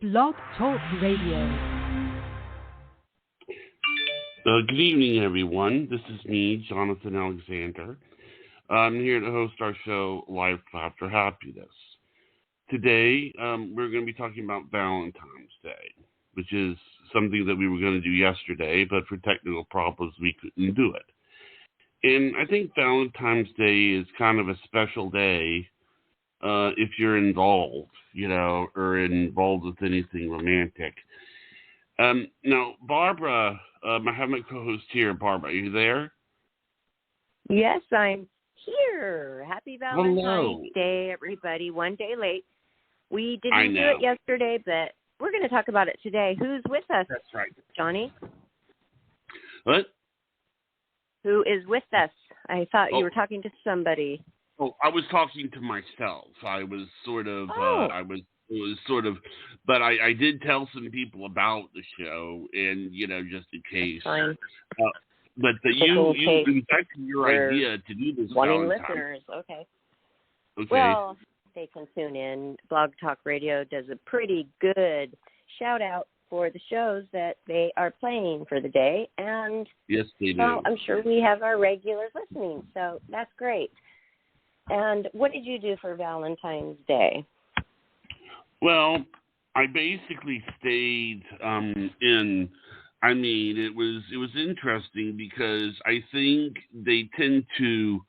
Blog Talk Radio. Good evening, everyone. This is me, Jonathan Alexander. I'm here to host our show, Life After Happiness. Today, we're going to be talking about Valentine's Day, which is something that we were going to do yesterday, but for technical problems, we couldn't do it. And I think Valentine's Day is kind of a special day if you're involved, or involved with anything romantic. Now, Barbara, I have my co-host here. Barbara, are you there? Yes, I'm here. Happy Valentine's Day, everybody. One day late. We didn't do it yesterday, but we're going to talk about it today. Who's with us? That's right. Johnny? What? Who is with us? I thought you were talking to somebody. Oh, I was talking to myself. I was sort of, but I did tell some people about the show, and, just in case. Fine. But it's actually your idea to do this wanting listeners. Okay. Well, they can tune in. Blog Talk Radio does a pretty good shout-out for the shows that they are playing for the day. And yes, they do. Well, I'm sure we have our regulars listening, so that's great. And what did you do for Valentine's Day? Well, I basically stayed in. I mean, it was interesting because I think they tend to,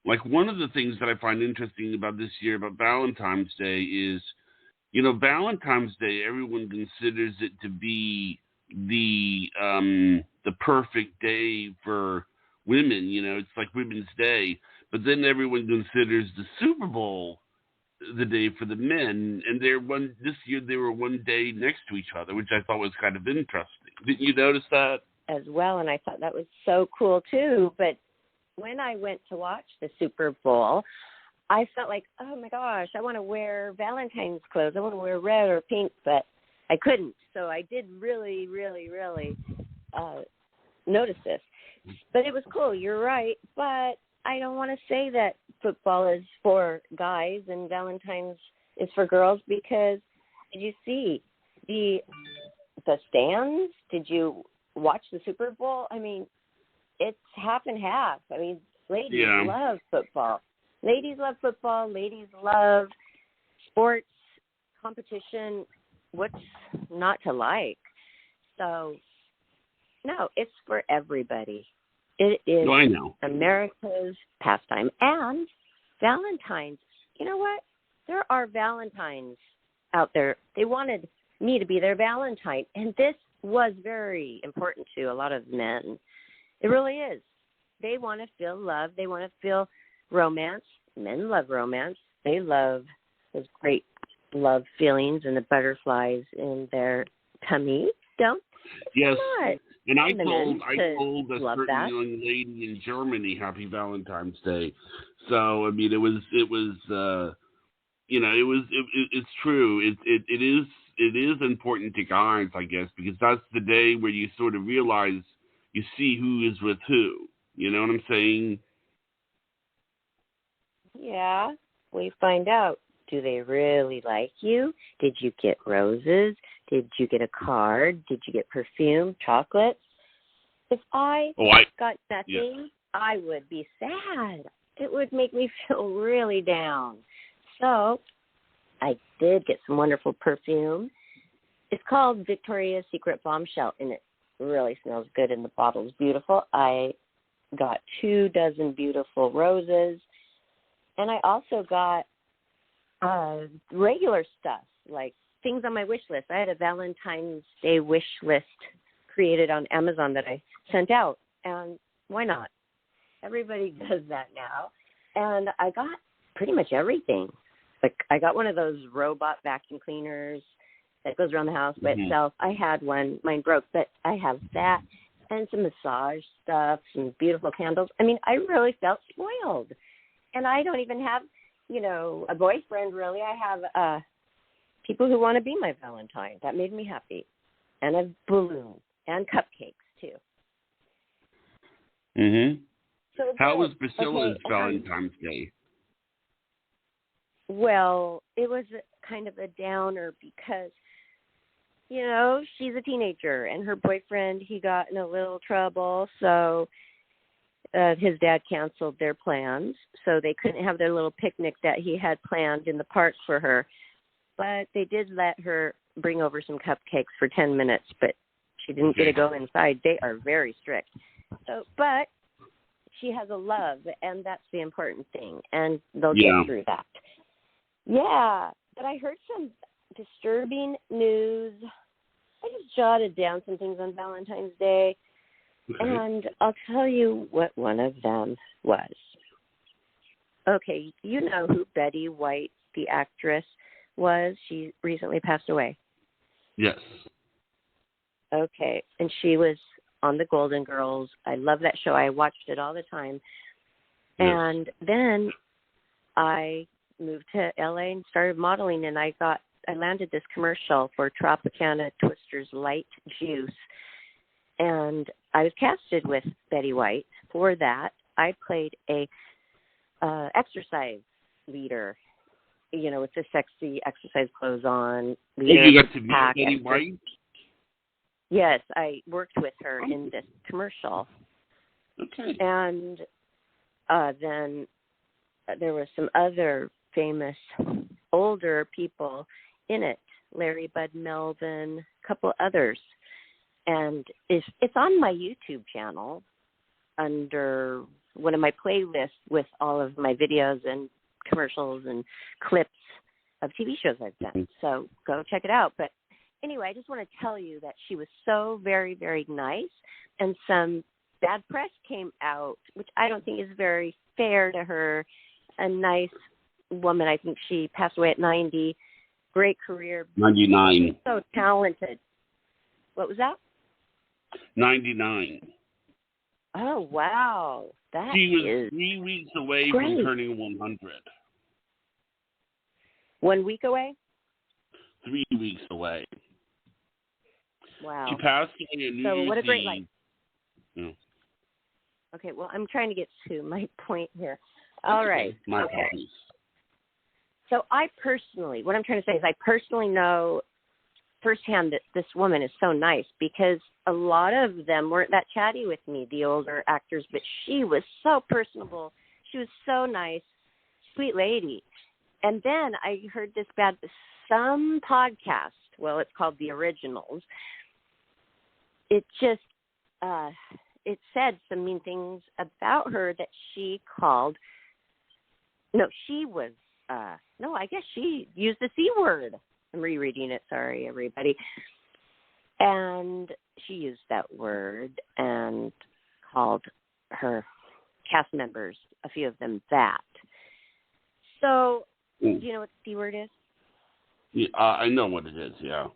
like, one of the things that I find interesting about this year about Valentine's Day is, Valentine's Day, everyone considers it to be the perfect day for women. It's like Women's Day. But then everyone considers the Super Bowl the day for the men, and this year they were one day next to each other, which I thought was kind of interesting. Didn't you notice that? As well, and I thought that was so cool too. But when I went to watch the Super Bowl, I felt like, oh my gosh, I want to wear Valentine's clothes. I want to wear red or pink, but I couldn't. So I did really, really, really notice this. But it was cool. You're right. But I don't want to say that football is for guys and Valentine's is for girls, because did you see the stands? Did you watch the Super Bowl? I mean, it's half and half. I mean, ladies love football. Ladies love football. Ladies love sports, competition. What's not to like? So, no, it's for everybody. It is America's pastime. And Valentine's, you know what? There are Valentines out there. They wanted me to be their Valentine. And this was very important to a lot of men. It really is. They want to feel love. They want to feel romance. Men love romance. They love those great love feelings and the butterflies in their tummy. Don't? Yes. And I told a certain young lady in Germany Happy Valentine's Day. So I mean, it's true. It is important to guys, I guess, because that's the day where you sort of realize you see who is with who. You know what I'm saying? Yeah, we find out. Do they really like you? Did you get roses? Did you get a card? Did you get perfume, chocolates? If I got nothing, I would be sad. It would make me feel really down. So I did get some wonderful perfume. It's called Victoria's Secret Bombshell, and it really smells good, and the bottle's beautiful. I got 24 beautiful roses, and I also got regular stuff, like things on my wish list. I had a Valentine's Day wish list created on Amazon that I sent out, and why not? Everybody does that now. And I got pretty much everything. Like, I got one of those robot vacuum cleaners that goes around the house by itself. I had one. Mine broke, but I have that and some massage stuff, some beautiful candles. I mean, I really felt spoiled. And I don't even have, a boyfriend, really. I have people who want to be my Valentine. That made me happy. And a balloon and cupcakes, too. Mm-hmm. So how was Priscilla's Valentine's Day? Well, it was kind of a downer because she's a teenager, and her boyfriend, he got in a little trouble, so his dad canceled their plans, so they couldn't have their little picnic that he had planned in the park for her. But they did let her bring over some cupcakes for 10 minutes, but she didn't get to go inside. They are very strict. But she has a love, and that's the important thing, and they'll get through that. Yeah, but I heard some disturbing news. I just jotted down some things on Valentine's Day, and I'll tell you what one of them was. Okay, you know who Betty White, the actress, was? She recently passed away. Yes. Okay, and she was on the Golden Girls. I love that show. I watched it all the time. Yes. And then I moved to LA and started modeling, and I landed this commercial for Tropicana Twister's Light Juice, and I was casted with Betty White for that. I played a exercise leader, with the sexy exercise clothes on. Leader, you got to meet Betty White? Yes, I worked with her in this commercial. Okay. And then there were some other famous older people in it, Larry Bud Melvin, a couple others. And it's on my YouTube channel under one of my playlists with all of my videos and commercials and clips of TV shows I've done. So go check it out. But anyway, I just want to tell you that she was so very, very nice, and some bad press came out, which I don't think is very fair to her. A nice woman. I think she passed away at 90. Great career. 99. So talented. What was that? 99. Oh, wow. She was 3 weeks away from turning 100. 1 week away? 3 weeks away. Wow. She passed away on New Year's Eve. So what a great life. Yeah. Okay, well, I'm trying to get to my point here. All right. My apologies. So what I'm trying to say is I personally know firsthand that this woman is so nice, because a lot of them weren't that chatty with me, the older actors, but she was so personable. She was so nice, sweet lady. And then I heard some podcast, well, it's called The Originals. It just, it said some mean things about her that she called, I guess she used the C word. I'm rereading it, sorry, everybody. And she used that word and called her cast members, a few of them, that. So, do you know what the C word is? Yeah, I know what it is, yeah.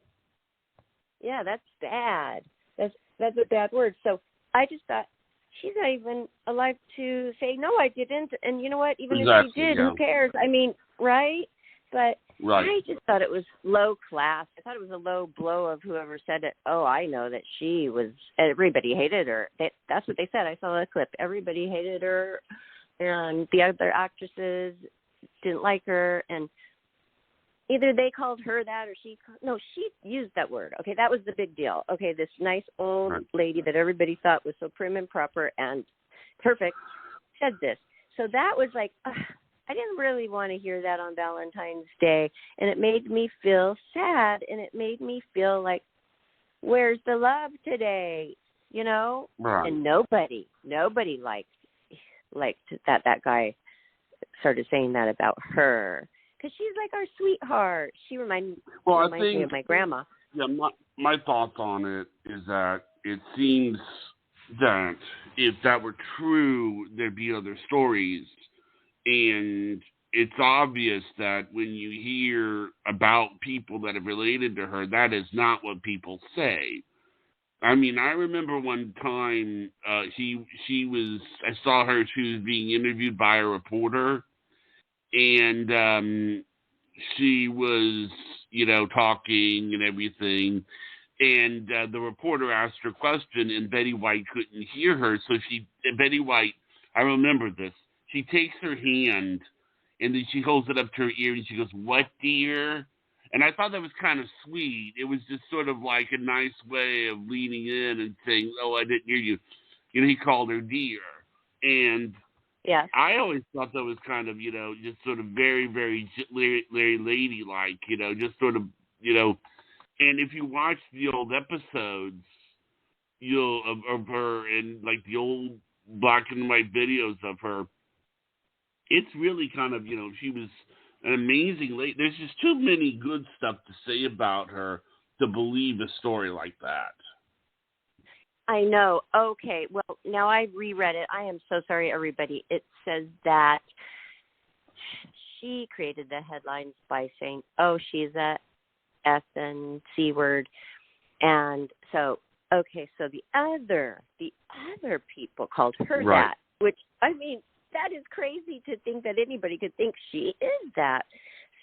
Yeah, that's bad. That's a bad word. So I just thought, she's not even alive to say, no, I didn't. And you know what? Even if she did, who cares? I mean, right? But I just thought it was low class. I thought it was a low blow of whoever said it. Oh, I know that everybody hated her. That's what they said. I saw the clip. Everybody hated her, and the other actresses didn't like her, and either they called her that or she used that word. Okay, that was the big deal. Okay, this nice old lady that everybody thought was so prim and proper and perfect said this. So that was like, I didn't really want to hear that on Valentine's Day, and it made me feel sad, and it made me feel like, where's the love today? Right. And nobody liked that guy started saying that about her. Because she's like our sweetheart. She reminds me of my grandma. Yeah, my thoughts on it is that it seems that if that were true, there'd be other stories. And it's obvious that when you hear about people that have related to her, that is not what people say. I mean, I remember one time I saw her, she was being interviewed by a reporter, and she was, talking and everything, and the reporter asked her a question, and Betty White couldn't hear her, so Betty White, I remember this, she takes her hand, and then she holds it up to her ear, and she goes, "What, dear?" And I thought that was kind of sweet. It was just sort of like a nice way of leaning in and saying, "Oh, I didn't hear you." You know, he called her dear. And Yes. I always thought that was kind of, just sort of very, very, very ladylike, just sort of, and if you watch the old episodes, of her and like the old black and white videos of her, it's really kind of, she was an amazing lady. There's just too many good stuff to say about her to believe a story like that. I know. Okay. Well, now I reread it. I am so sorry, everybody. It says that she created the headlines by saying, "Oh, she's a F and C word," and so okay. So the other people called her Right. that, which I mean, that is crazy to think that anybody could think she is that.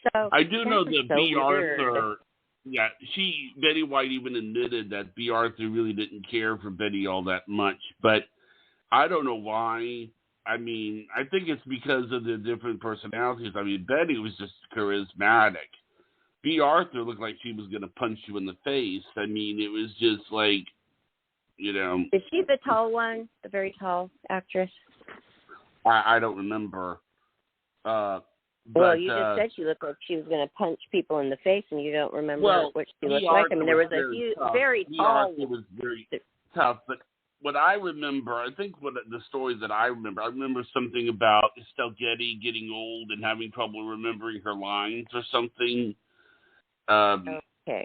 So I do know that so B. weird. Arthur. Yeah, Betty White even admitted that B. Arthur really didn't care for Betty all that much, but I don't know why. I mean, I think it's because of the different personalities. I mean, Betty was just charismatic. B. Arthur looked like she was going to punch you in the face. I mean, it was just like, Is she the tall one, the very tall actress? I don't remember. Well, you just said she looked like she was going to punch people in the face, and you don't remember what she looked like. I mean, there was a huge, very tall. It was very tough, but what I remember, I think the story that I remember something about Estelle Getty getting old and having trouble remembering her lines or something. Okay.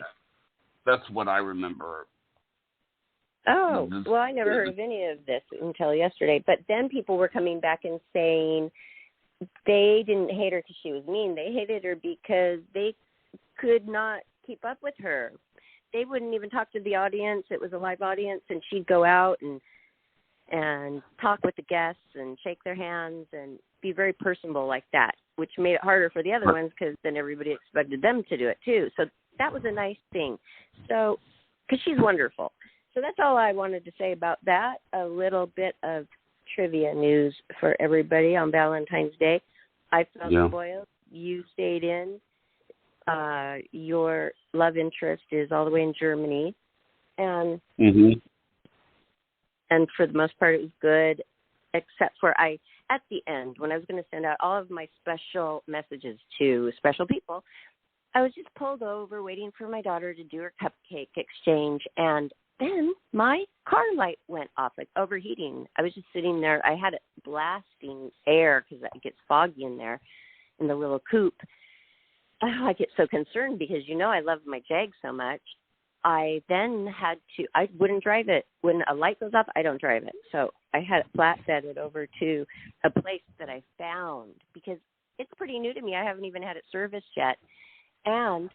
That's what I remember. Oh, well, I never heard of any of this until yesterday. But then people were coming back and saying they didn't hate her because she was mean. They hated her because they could not keep up with her. They wouldn't even talk to the audience. It was a live audience, and she'd go out and talk with the guests and shake their hands and be very personable like that, which made it harder for the other ones because then everybody expected them to do it too. So that was a nice thing. So, because she's wonderful. So that's all I wanted to say about that. A little bit of trivia news for everybody on Valentine's Day. I felt spoiled. You stayed in. Your love interest is all the way in Germany. And and for the most part, it was good, except for at the end, when I was going to send out all of my special messages to special people, I was just pulled over waiting for my daughter to do her cupcake exchange, and then my car light went off, like overheating. I was just sitting there. I had it blasting air because it gets foggy in there in the little coupe. Oh, I get so concerned because, I love my Jag so much. I then I wouldn't drive it. When a light goes off, I don't drive it. So I had it flatbedded over to a place that I found because it's pretty new to me. I haven't even had it serviced yet. And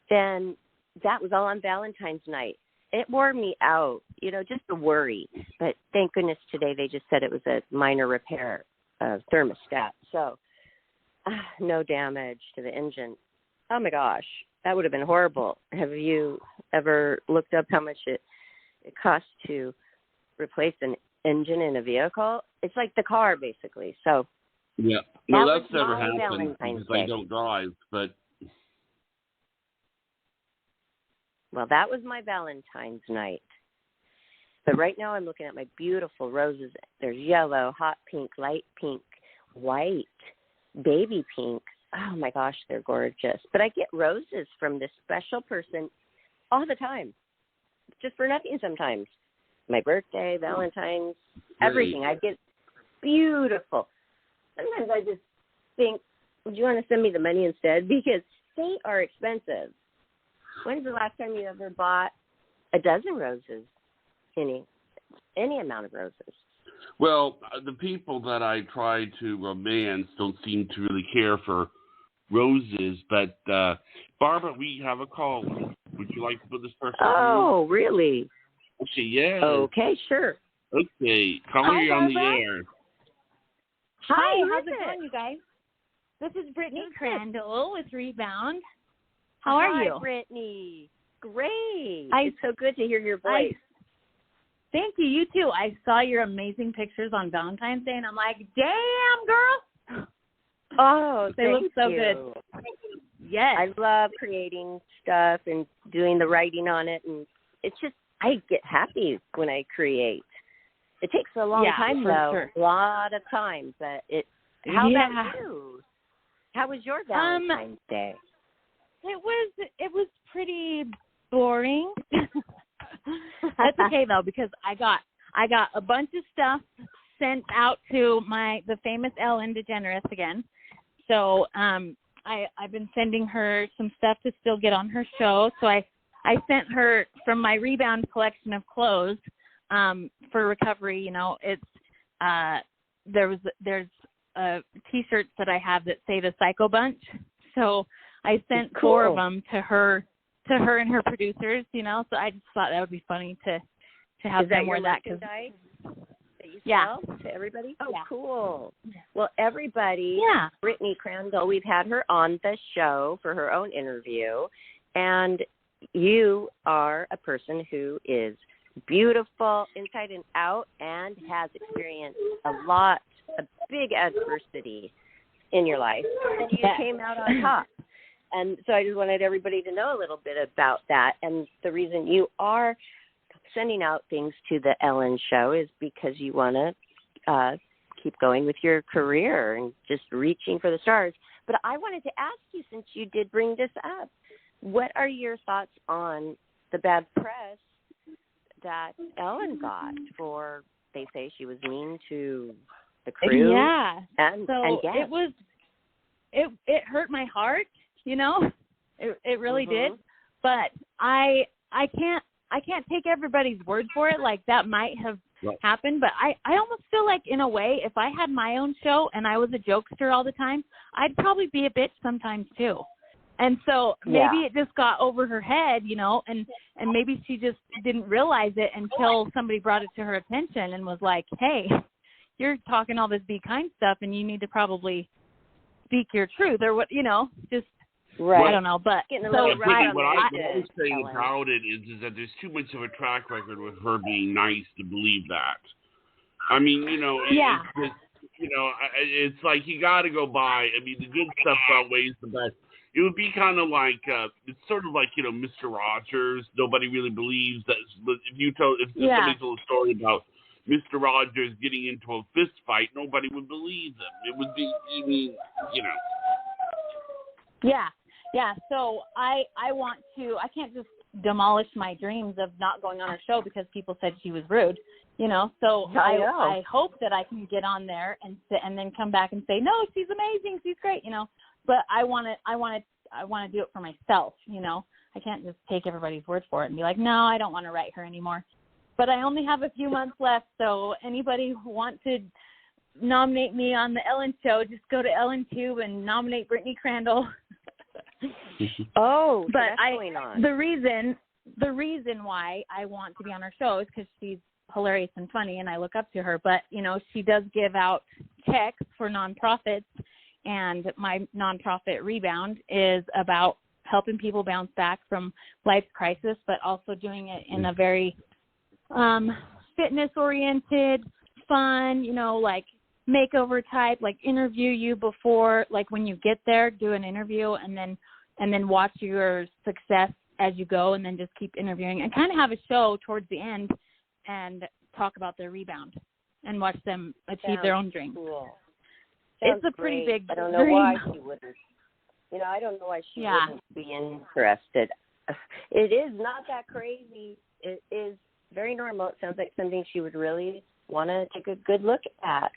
then that was all on Valentine's night. It wore me out, just the worry. But thank goodness today they just said it was a minor repair of thermostat. So no damage to the engine. Oh, my gosh. That would have been horrible. Have you ever looked up how much it costs to replace an engine in a vehicle? It's like the car, basically. So yeah. No, that's never my happened Valentine's because Day. I don't drive, but... Well, that was my Valentine's night. But right now I'm looking at my beautiful roses. There's yellow, hot pink, light pink, white, baby pink. Oh, my gosh, they're gorgeous. But I get roses from this special person all the time, just for nothing sometimes. My birthday, Valentine's, everything. I get beautiful. Sometimes I just think, would you want to send me the money instead? Because they are expensive. When's the last time you ever bought a dozen roses? Any amount of roses? Well, the people that I try to romance don't seem to really care for roses. But, Barbara, we have a call. Would you like to put this person Oh, really? Okay, yeah. Okay, sure. Okay, caller, you're on the air. Hi, how's it going, you guys? This is Brittany Crandall with Rebound. How are you? Hi, Brittany. Great. It's so good to hear your voice. Thank you. You too. I saw your amazing pictures on Valentine's Day, and I'm like, damn, girl. Oh, they look so good. Yes. I love creating stuff and doing the writing on it, and it's just I get happy when I create. It takes a long time, though. Sure. A lot of time, but it. How about you? How was your Valentine's Day? It was pretty boring. That's okay though, because I got a bunch of stuff sent out to the famous Ellen DeGeneres again. So I've been sending her some stuff to still get on her show. So I sent her from my Rebound collection of clothes for recovery. You know, it's there's T-shirts that I have that say the Psycho Bunch. So I sent 4 of them to her and her producers. You know, so I just thought that would be funny to have them wear that. That you sell to everybody? Oh, yeah. Cool. Well, everybody, Brittany Crandall, we've had her on the show for her own interview, and you are a person who is beautiful inside and out and has experienced a big adversity in your life, and you came out on top. And so I just wanted everybody to know a little bit about that. And the reason you are sending out things to the Ellen show is because you want to keep going with your career and just reaching for the stars. But I wanted to ask you, since you did bring this up, what are your thoughts on the bad press that Ellen got for, they say she was mean to the crew? Yeah. And it was, it hurt my heart, you know, it really did. But I can't take everybody's word for it. Like, that might have happened, but I almost feel like, in a way, if I had my own show and I was a jokester all the time, I'd probably be a bitch sometimes too. And so maybe it just got over her head, you know, and maybe she just didn't realize it until somebody brought it to her attention and was like, hey, you're talking all this be kind stuff and you need to probably speak your truth, or what, you know, just, I don't know. But what I was saying about it is that there's too much of a track record with her being nice to believe that. I mean, you know, it's just, you know, it's like you got to go by. I mean, the good stuff outweighs the bad. It would be kind of like, it's sort of like, you know, Mr. Rogers. Nobody really believes that. If somebody told a story about Mr. Rogers getting into a fist fight, nobody would believe them. It would be, I mean, you know. Yeah. So I can't just demolish my dreams of not going on her show because people said she was rude, you know. So I hope that I can get on there and then come back and say, no, she's amazing, she's great, you know. But I want to do it for myself, you know. I can't just take everybody's word for it and be like, no, I don't want to write her anymore. But I only have a few months left, so anybody who wants to nominate me on the Ellen show, just go to Ellen Tube and nominate Brittany Crandall. But that's going on. The reason why I want to be on her show is because she's hilarious and funny, and I look up to her. But, you know, she does give out checks for nonprofits, and my nonprofit Rebound is about helping people bounce back from life's crisis, but also doing it in a very fitness-oriented, fun, you know, like makeover type, like interview you before, like when you get there, do an interview, and then watch your success as you go, and then just keep interviewing, and kind of have a show towards the end and talk about their rebound and watch them achieve their own dreams. Cool. It's a pretty big I don't know dream. why she wouldn't. You know, I don't know why she wouldn't be interested. It is not that crazy. It is very normal. It sounds like something she would really want to take a good look at.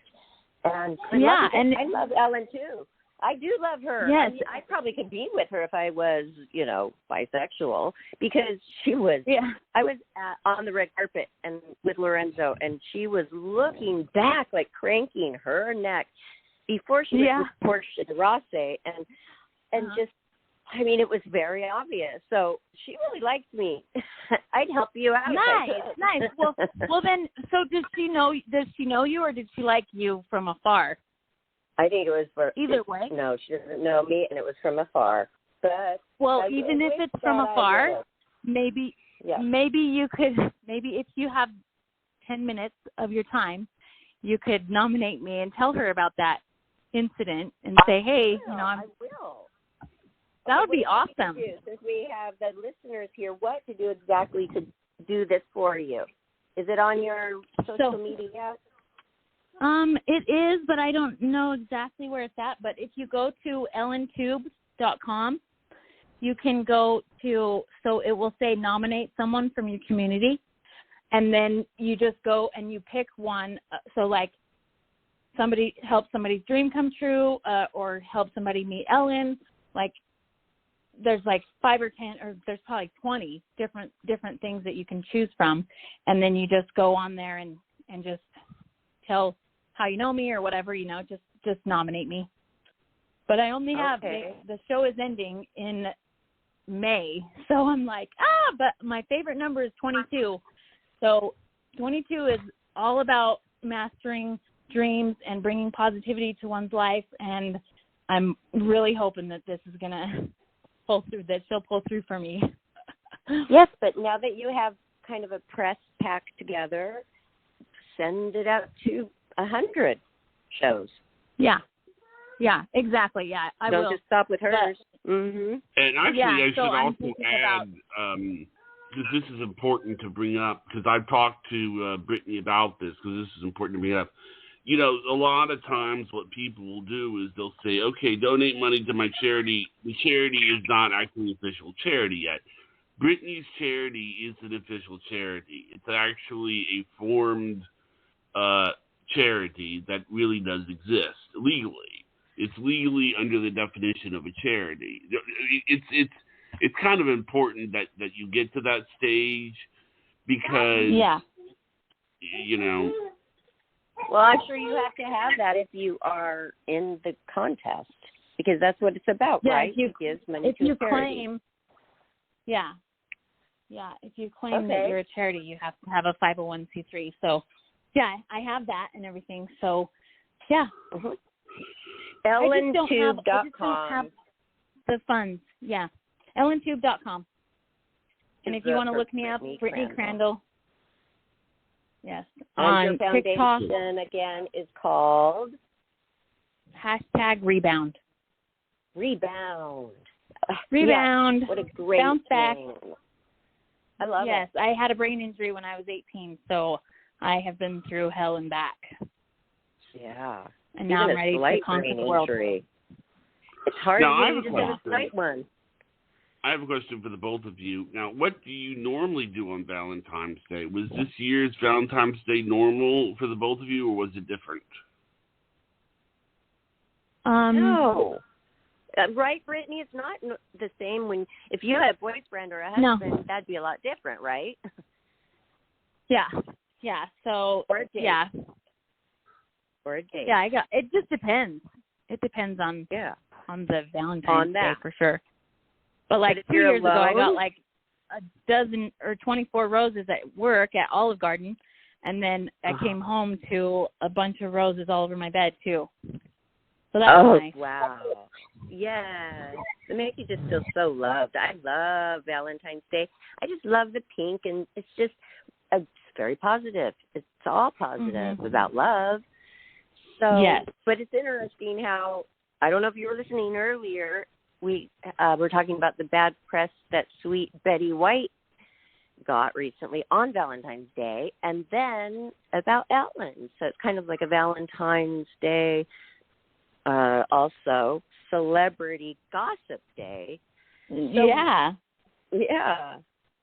And I love Ellen too. I do love her. Yes. I mean, I probably could be with her if I was, you know, bisexual, because she was. Yeah. I was on the red carpet and with Lorenzo, and she was looking back, like cranking her neck before she was with Portia de Rossi, and just, I mean, it was very obvious. So she really liked me. I'd help you out. Nice. Well then, so does she know you, or did she like you from afar? I think it was either way. No, she doesn't know me, and it was from afar. But even if it's from afar, maybe you could, maybe if you have 10 minutes of your time, you could nominate me and tell her about that incident and say, hey, you know, I will. That would be awesome. Since we have the listeners here, what to do exactly to do this for you? Is it on your social media? It is, but I don't know exactly where it's at. But if you go to ellentube.com, you can go to, so it will say nominate someone from your community, and then you just go and you pick one. So like somebody help somebody's dream come true, or help somebody meet Ellen. Like there's like 5 or 10, or there's probably 20 different things that you can choose from, and then you just go on there and just tell how you know me or whatever, just nominate me. But I only have, the show is ending in May, so I'm like, but my favorite number is 22. So 22 is all about mastering dreams and bringing positivity to one's life, and I'm really hoping that this is going to pull through, that she'll pull through for me. Yes, but now that you have kind of a press pack together, send it out to 100 shows. Yeah, exactly. Yeah, I will. Don't just stop with hers. And actually, I should also add, about... because this is important to bring up, because I've talked to Brittany about this, because this is important to bring up. A lot of times what people will do is they'll say, okay, donate money to my charity. The charity is not actually an official charity yet. Brittany's charity is an official charity. It's actually a formed charity that really does exist legally. It's legally under the definition of a charity. It's kind of important that you get to that stage, because Well, I'm sure you have to have that if you are in the contest, because that's what it's about, right? If you claim that you're a charity, you have to have a 501c3. So, I have that and everything. So, Ellentube.com. I just don't have the funds. Yeah, Ellentube.com. And if you want to look me up, Brittany Crandall. Yes. And on your TikTok, foundation, again, is called? #Rebound. Rebound. Rebound. Yes. What a great Bounce back. name. I love it. Yes, I had a brain injury when I was 18, so I have been through hell and back. Yeah. And now I'm ready to conquer the world. It's hard to just have a slight one. I have a question for the both of you. Now, what do you normally do on Valentine's Day? Was this year's Valentine's Day normal for the both of you, or was it different? No. Right, Brittany? It's not the same if you had a boyfriend or a husband, that'd be a lot different, right? Yeah. So, or a date. Yeah. Or a date. Yeah, it just depends. It depends on the Valentine's Day for sure. But like 2 years ago, I got like a dozen or 24 roses at work at Olive Garden, and then I came home to a bunch of roses all over my bed too. So that was nice. Wow. Yes. It makes you just feel so loved. I love Valentine's Day. I just love the pink, and it's just it's very positive. It's all positive about love. So, but it's interesting how, I don't know if you were listening earlier, we were talking about the bad press that sweet Betty White got recently on Valentine's Day, and then about Ellen. So it's kind of like a Valentine's Day, also celebrity gossip day. So, yeah.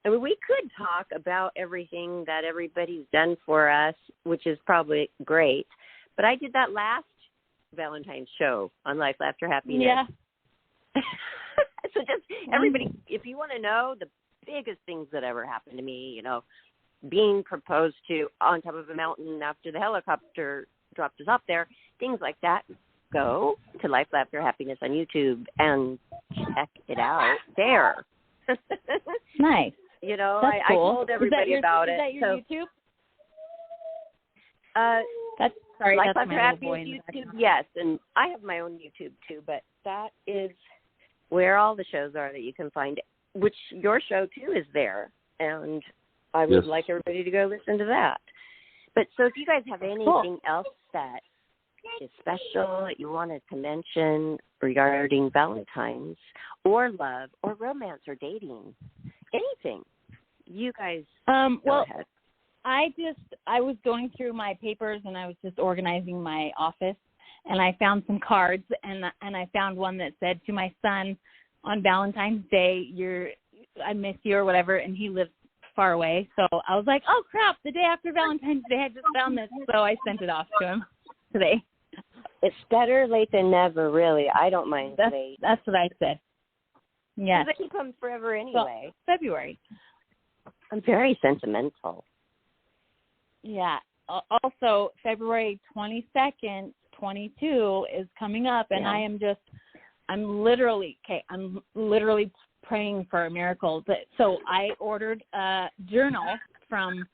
I mean, we could talk about everything that everybody's done for us, which is probably great. But I did that last Valentine's show on Life, Laughter, Happiness. Yeah. So just everybody, if you want to know the biggest things that ever happened to me, being proposed to on top of a mountain after the helicopter dropped us off there, things like that, go to Life, Laughter, Happiness on YouTube and check it out there. Nice. That's cool. I told everybody about it. Is that your YouTube? Life, Laughter, Happiness YouTube, yes. And I have my own YouTube too, but that is where all the shows are that you can find, which your show too is there. And I would like everybody to go listen to that. But so if you guys have anything else that is special that you wanted to mention regarding Valentine's or love or romance or dating, anything. You guys go ahead. I was going through my papers and I was just organizing my office, and I found some cards, and I found one that said, to my son, on Valentine's Day, I miss you or whatever, and he lives far away. So I was like, oh crap, the day after Valentine's Day I just found this, so I sent it off to him today. It's better late than never, really. I don't mind late. That's what I said. Yeah. But keep them forever anyway. Well, February. I'm very sentimental. Yeah. Also, February 22nd, 22 is coming up, and yeah. I'm literally praying for a miracle. So I ordered a journal from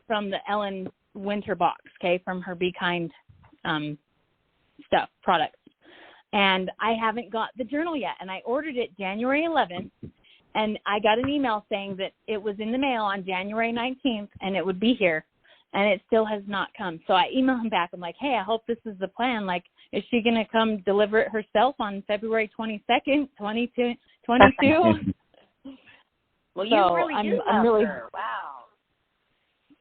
the Ellen Winter box, okay, from her Be Kind products. And I haven't got the journal yet, and I ordered it January 11th, and I got an email saying that it was in the mail on January 19th, and it would be here, and it still has not come. So I emailed him back. I'm like, hey, I hope this is the plan. Like, is she going to come deliver it herself on February 22nd, 2022? Well, you really do love her. Wow.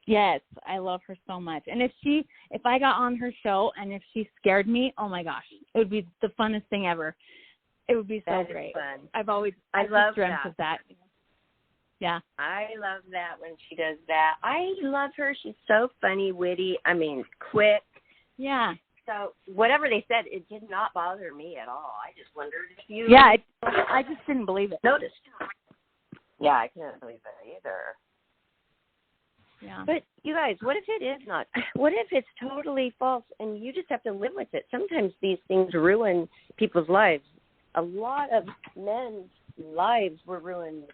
Yes, I love her so much. And if I got on her show and if she scared me, oh my gosh, it would be the funnest thing ever. It would be so great. Fun. I love dreamt of that. Yeah. I love that when she does that. I love her. She's so funny, witty. I mean, quick. Yeah. So whatever they said, it did not bother me at all. I just wondered if you. Yeah, I just didn't believe it. Noticed. Yeah, I couldn't believe it either. Yeah. But you guys, what if it is not? What if it's totally false and you just have to live with it? Sometimes these things ruin people's lives. A lot of men's lives were ruined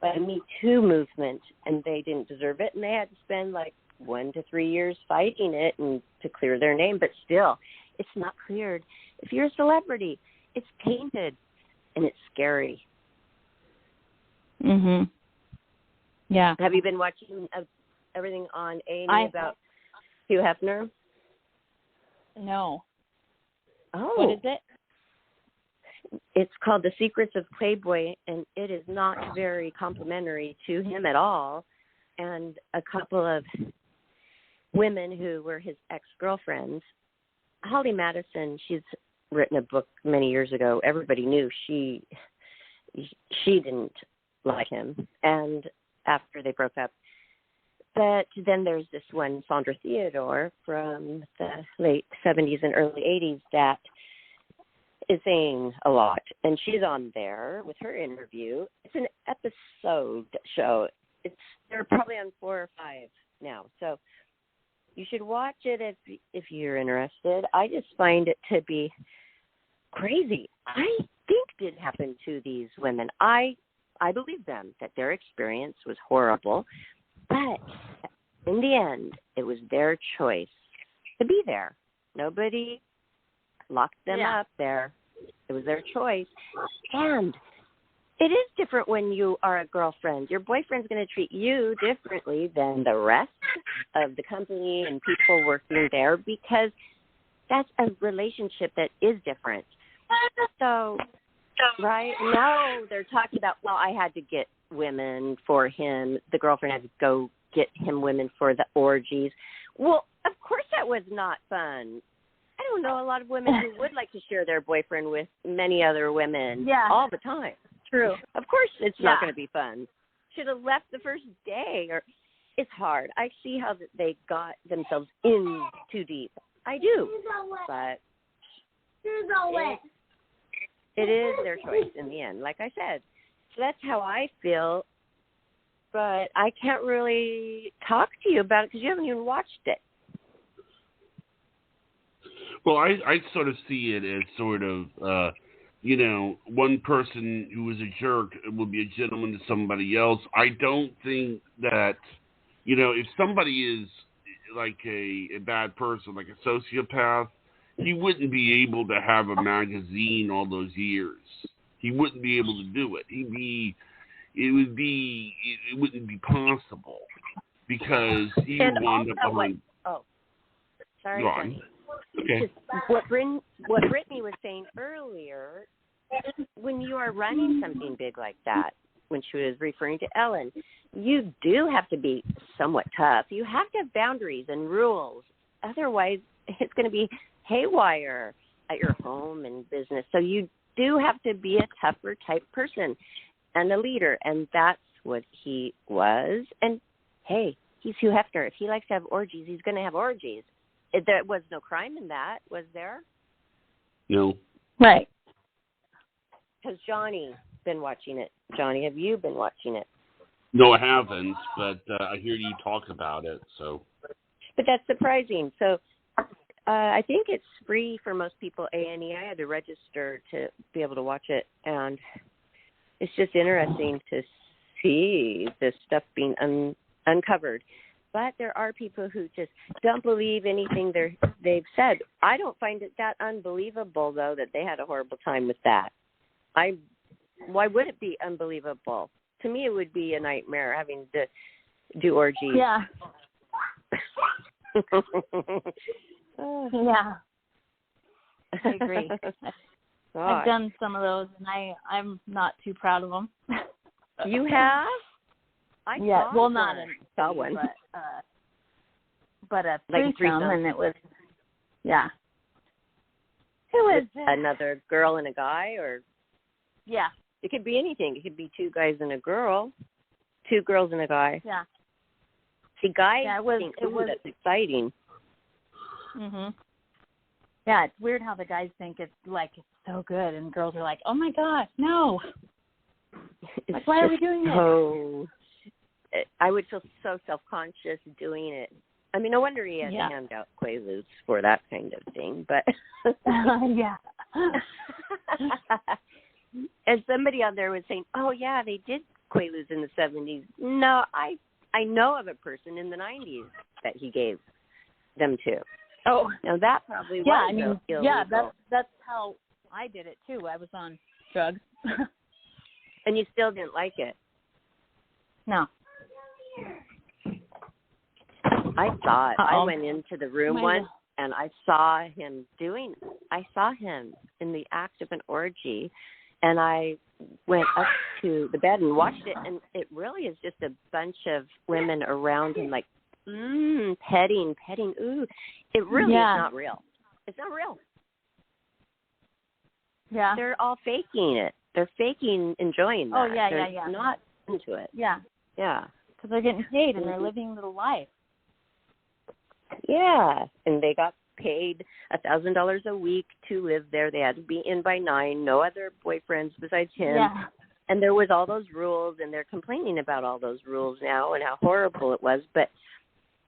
by the Me Too movement, and they didn't deserve it, and they had to spend like 1 to 3 years fighting it and to clear their name. But still, it's not cleared. If you're a celebrity, it's tainted, and it's scary. Mhm. Yeah. Have you been watching everything on A&E about Hugh Hefner? No. Oh. What is it? It's called The Secrets of Playboy, and it is not very complimentary to him at all. And a couple of women who were his ex-girlfriends, Holly Madison, she's written a book many years ago. Everybody knew she didn't like him, and after they broke up. But then there's this one, Sandra Theodore, from the late 70s and early 80s that is saying a lot. And she's on there with her interview. It's an episode show. They're probably on 4 or 5 now. So you should watch it if you're interested. I just find it to be crazy. I think it happened to these women. I believe them, that their experience was horrible. But in the end, it was their choice to be there. Nobody locked them up there. It was their choice. And it is different when you are a girlfriend. Your boyfriend's going to treat you differently than the rest of the company and people working there, because that's a relationship that is different. So, right now they're talking about, well, I had to get women for him. The girlfriend had to go get him women for the orgies. Well, of course that was not fun. I don't know a lot of women who would like to share their boyfriend with many other women all the time. True. Of course it's not going to be fun. Should have left the first day. Or it's hard. I see how they got themselves in too deep. I do. But it is their choice in the end, like I said. So that's how I feel. But I can't really talk to you about it because you haven't even watched it. Well, I sort of see it as sort of, one person who was a jerk will be a gentleman to somebody else. I don't think that, if somebody is like a bad person, like a sociopath, he wouldn't be able to have a magazine all those years. He wouldn't be able to do it. It wouldn't be possible because he would wind up behind. Oh, sorry. Go on. Okay. What Brittany was saying earlier, when you are running something big like that, when she was referring to Ellen, you do have to be somewhat tough. You have to have boundaries and rules. Otherwise, it's going to be haywire at your home and business. So you do have to be a tougher type person and a leader, and that's what he was. And, hey, he's Hugh Hefner. If he likes to have orgies, he's going to have orgies. There was no crime in that, was there? No. Right. Has Johnny been watching it? Johnny, have you been watching it? No, I haven't, but I hear you talk about it, so. But that's surprising. So I think it's free for most people, A&E. I had to register to be able to watch it, and it's just interesting to see this stuff being uncovered. But there are people who just don't believe anything they've said. I don't find it that unbelievable, though, that they had a horrible time with that. Why would it be unbelievable? To me, it would be a nightmare having to do orgies. Yeah. Yeah. I agree. I've done some of those, and I'm not too proud of them. You have? I saw not one. But a like threesome, and it was, yeah. It was another girl and a guy, or yeah. It could be anything. It could be two guys and a girl, two girls and a guy. Yeah. See, guys think, that's exciting. Mhm. Yeah, it's weird how the guys think it's so good, and girls are like, "Oh my gosh, no! Like, why are we doing this?" Oh, I would feel so self-conscious doing it. I mean, no wonder he had to hand out Quaaludes for that kind of thing. But yeah. And somebody out there was saying, "Oh yeah, they did Quaaludes in the 70s." No, I know of a person in the 90s that he gave them to. Oh, now that probably was illegal. Yeah, that's how I did it too. I was on drugs. And you still didn't like it? No. I saw it. Uh-oh. I went into the room once and I saw him in the act of an orgy, and I went up to the bed and watched it, and it really is just a bunch of women around him, like, petting, ooh. It really is not real. It's not real. Yeah. They're all faking it. They're faking enjoying that. Oh, yeah, they're yeah. not into it. Yeah. Yeah. Because they're getting paid and they're living the life. Yeah. And they got paid $1,000 a week to live there. They had to be in by 9, no other boyfriends besides him. Yeah. And there was all those rules, and they're complaining about all those rules now and how horrible it was. But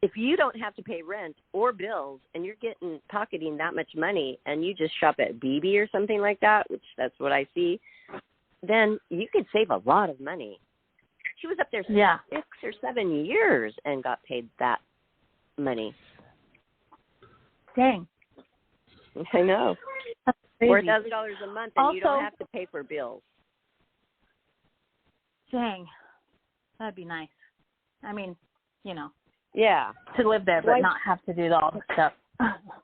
if you don't have to pay rent or bills and you're pocketing that much money, and you just shop at BB or something like that, which that's what I see, then you could save a lot of money. She was up there 6 or 7 years and got paid that money. Dang. I know. $4,000 a month, and also, you don't have to pay for bills. Dang. That'd be nice. I mean, Yeah. to live there, but not have to do all the stuff.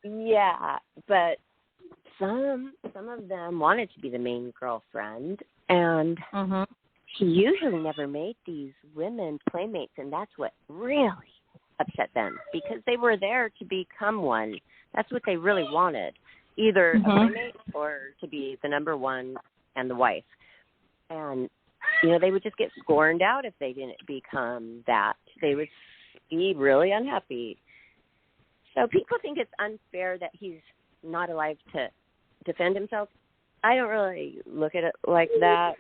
Yeah, but some of them wanted to be the main girlfriend, and he usually never made these women playmates, and that's what really upset them, because they were there to become one. That's what they really wanted, either a playmate or to be the number one and the wife. And, they would just get scorned out if they didn't become that. They would be really unhappy. So people think it's unfair that he's not alive to defend himself. I don't really look at it like that.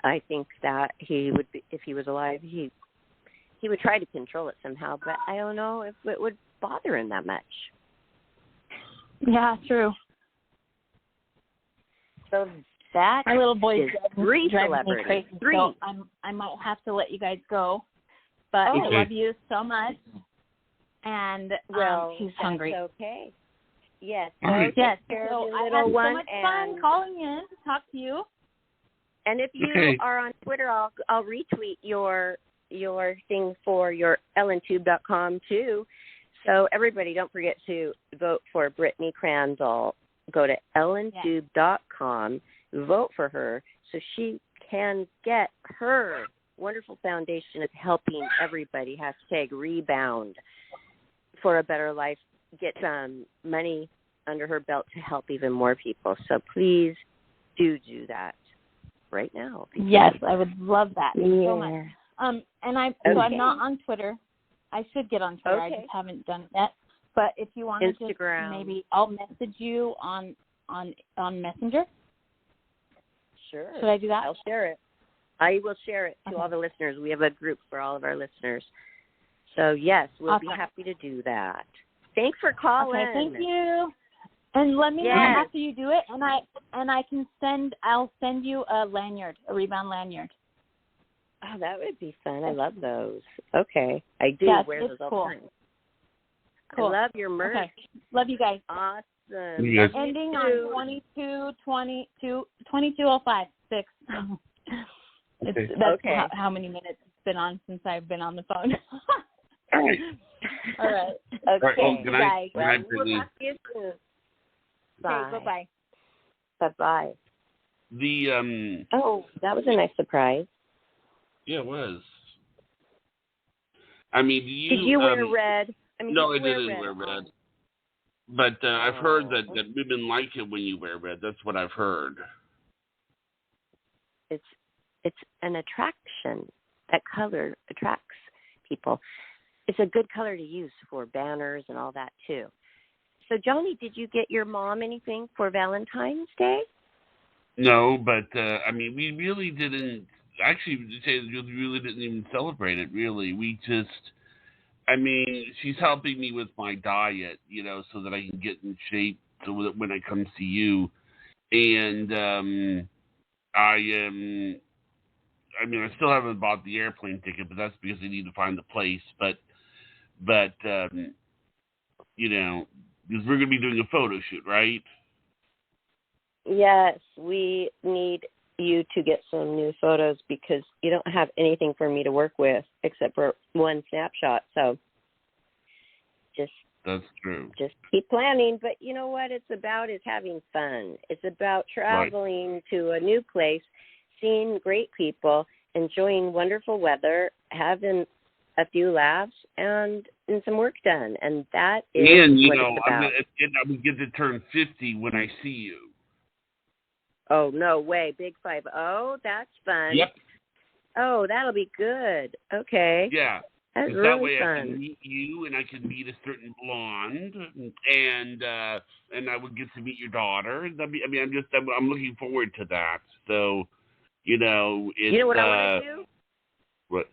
I think that he would be, if he was alive, he would try to control it somehow, but I don't know if it would bother him that much. Yeah, true. So that my little boy's three driving celebrities. me crazy, Three. so I might have to let you guys go. But I love you so much, and he's hungry. That's okay. Yes. Yes. So I had so much fun calling in to talk to you. And if you are on Twitter, I'll retweet your thing for your ellentube.com too, So everybody, don't forget to vote for Brittany Crandall. Go to ellentube.com, vote for her so she can get her wonderful foundation of helping everybody, #rebound for a better life, get money under her belt to help even more people. So please do that right now. Yes, I would love that so much. Yeah. So I'm not on Twitter. I should get on Twitter. Okay. I just haven't done it yet. But if you want to just maybe I'll message you on Messenger. Sure. Should I do that? I'll share it. I will share it to all the listeners. We have a group for all of our listeners. So, yes, we'll be happy to do that. Thanks for calling. Okay, thank you. And let me know after you do it, I'll send you a lanyard, a rebound lanyard. Oh, that would be fun. I love those. Okay. I do wear those all the time. Cool. I love your merch. Okay. Love you guys. Awesome. Yes. Ending on 22:05. That's how many minutes it's been on since I've been on the phone. All right. All right. Okay. All right. Oh, good night. Well, we'll talk to you soon. Bye. Okay, bye-bye. Bye-bye. Oh, that was a nice surprise. Yeah, it was. I mean, did you wear red? No, I didn't wear red. But I've heard that women like it when you wear red. That's what I've heard. It's an attraction. That color attracts people. It's a good color to use for banners and all that, too. So, Johnny, did you get your mom anything for Valentine's Day? No, but, we really didn't. Actually, to say the truth, we really didn't even celebrate it, really. We just, she's helping me with my diet, so that I can get in shape so that when I come see you. And I still haven't bought the airplane ticket, but that's because I need to find the place. But because we're going to be doing a photo shoot, right? Yes, we need you to get some new photos because you don't have anything for me to work with except for one snapshot. So that's true. Just keep planning. But you know what it's about is having fun. It's about traveling to a new place, seeing great people, enjoying wonderful weather, having a few laughs, and some work done. And that is what it's about. I'm going to get to turn 50 when I see you. Oh, no way. Big 50. That's fun. Yep. Oh, that'll be good. Okay. Yeah. That's really that way fun. I can meet you, and I can meet a certain blonde, and I would get to meet your daughter. I'm looking forward to that. So, it's, you know what I want to do? What?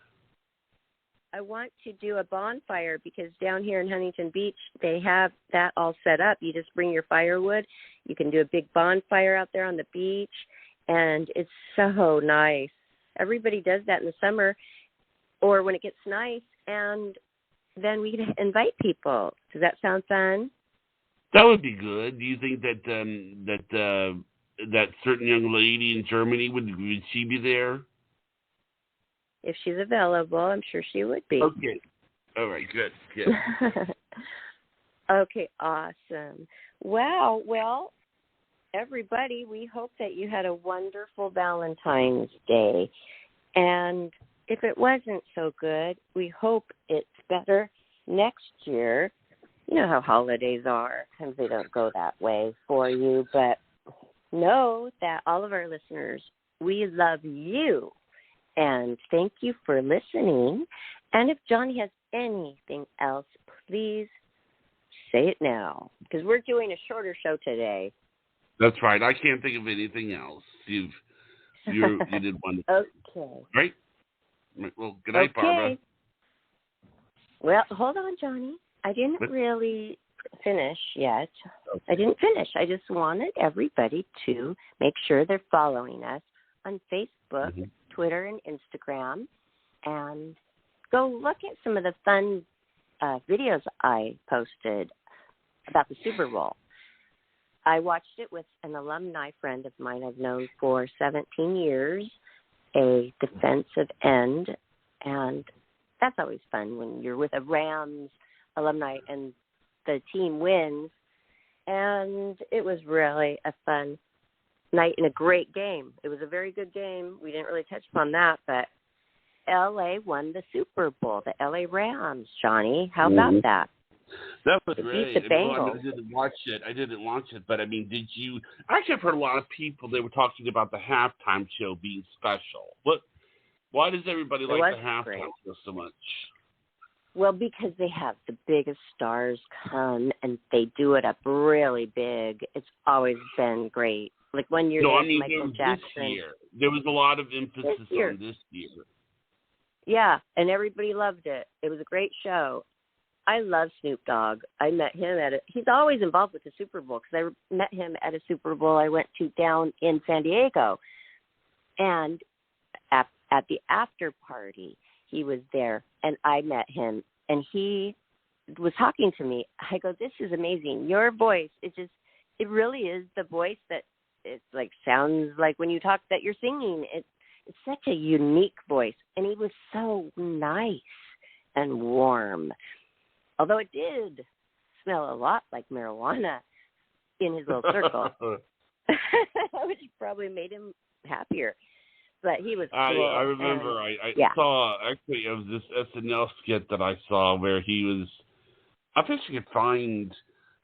I want to do a bonfire because down here in Huntington Beach, they have that all set up. You just bring your firewood. You can do a big bonfire out there on the beach, and it's so nice. Everybody does that in the summer or when it gets nice, and then we can invite people. Does that sound fun? That would be good. Do you think that that certain young lady in Germany, would she be there? If she's available, I'm sure she would be. Okay. All right, good. Okay, awesome. Wow. Well, everybody, we hope that you had a wonderful Valentine's Day. And if it wasn't so good, we hope it's better next year. You know how holidays are. Sometimes they don't go that way for you. But know that all of our listeners, we love you. And thank you for listening. And if Johnny has anything else, please say it now, because we're doing a shorter show today. That's right. I can't think of anything else. You did one. Okay. Right? Well, good night, Barbara. Well, hold on, Johnny. I didn't really finish yet. Okay. I didn't finish. I just wanted everybody to make sure they're following us on Facebook, Twitter, and Instagram, and go look at some of the fun videos I posted about the Super Bowl. I watched it with an alumni friend of mine I've known for 17 years, a defensive end, and that's always fun when you're with a Rams alumni, and the team wins. And it was really a fun night and a great game. It was a very good game. We didn't really touch upon that, but L.A. won the Super Bowl, the L.A. Rams, Johnny. How about that? That was It great. beat the Bengals. I didn't watch it, but I mean, did you? Actually, I've heard a lot of people. They were talking about the halftime show being special. Why does everybody like the halftime show so much? Well, because they have the biggest stars come and they do it up really big. It's always been great. Like one year, Michael Jackson. This year. There was a lot of emphasis on this year. Yeah, and everybody loved it. It was a great show. I love Snoop Dogg. I met him he's always involved with the Super Bowl because I met him at a Super Bowl I went to down in San Diego. And at the after party, he was there, and I met him, and he was talking to me. I go, this is amazing. Your voice, it really is the voice that it like sounds like when you talk that you're singing. It's such a unique voice, and he was so nice and warm. Although it did smell a lot like marijuana in his little circle, which probably made him happier. But he was cool. I remember I saw, actually, it was this SNL skit that I saw where he was, I bet you could find,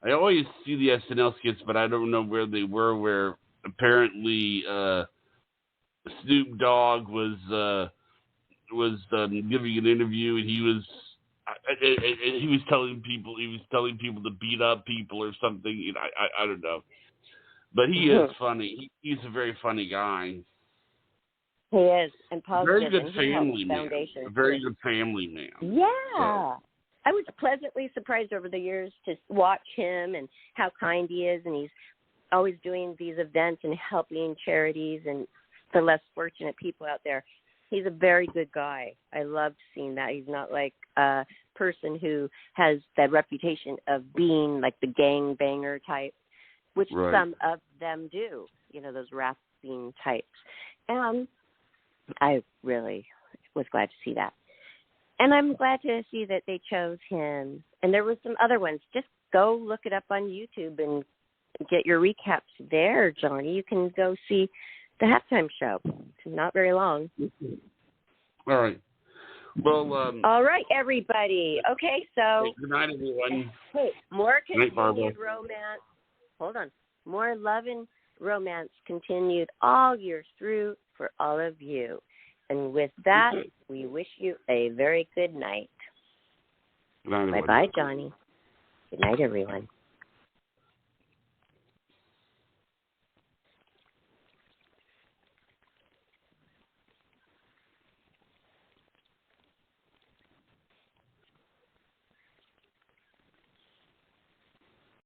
I always see the SNL skits, but I don't know where they were, where apparently Snoop Dogg was giving an interview, and he was telling people to beat up people or something. You know, I don't know, but he is funny. He's a very funny guy. He is, and positive. Very good family man. A very good family man. Yeah. I was pleasantly surprised over the years to watch him and how kind he is, and he's always doing these events and helping charities and the less fortunate people out there. He's a very good guy. I loved seeing that. He's not like a person who has that reputation of being like the gang banger type, which some of them do, you know, those rapping types. And I really was glad to see that. And I'm glad to see that they chose him. And there were some other ones. Just go look it up on YouTube and get your recaps there, Johnny. You can go see the halftime show. It's not very long. All right. Well, all right, everybody. Okay, so good night, everyone. Hey, more continued night, romance. Hold on. More love and romance continued all year through for all of you. And with that, we wish you a very good night. Good night, Bye-bye, Johnny. Good night, everyone.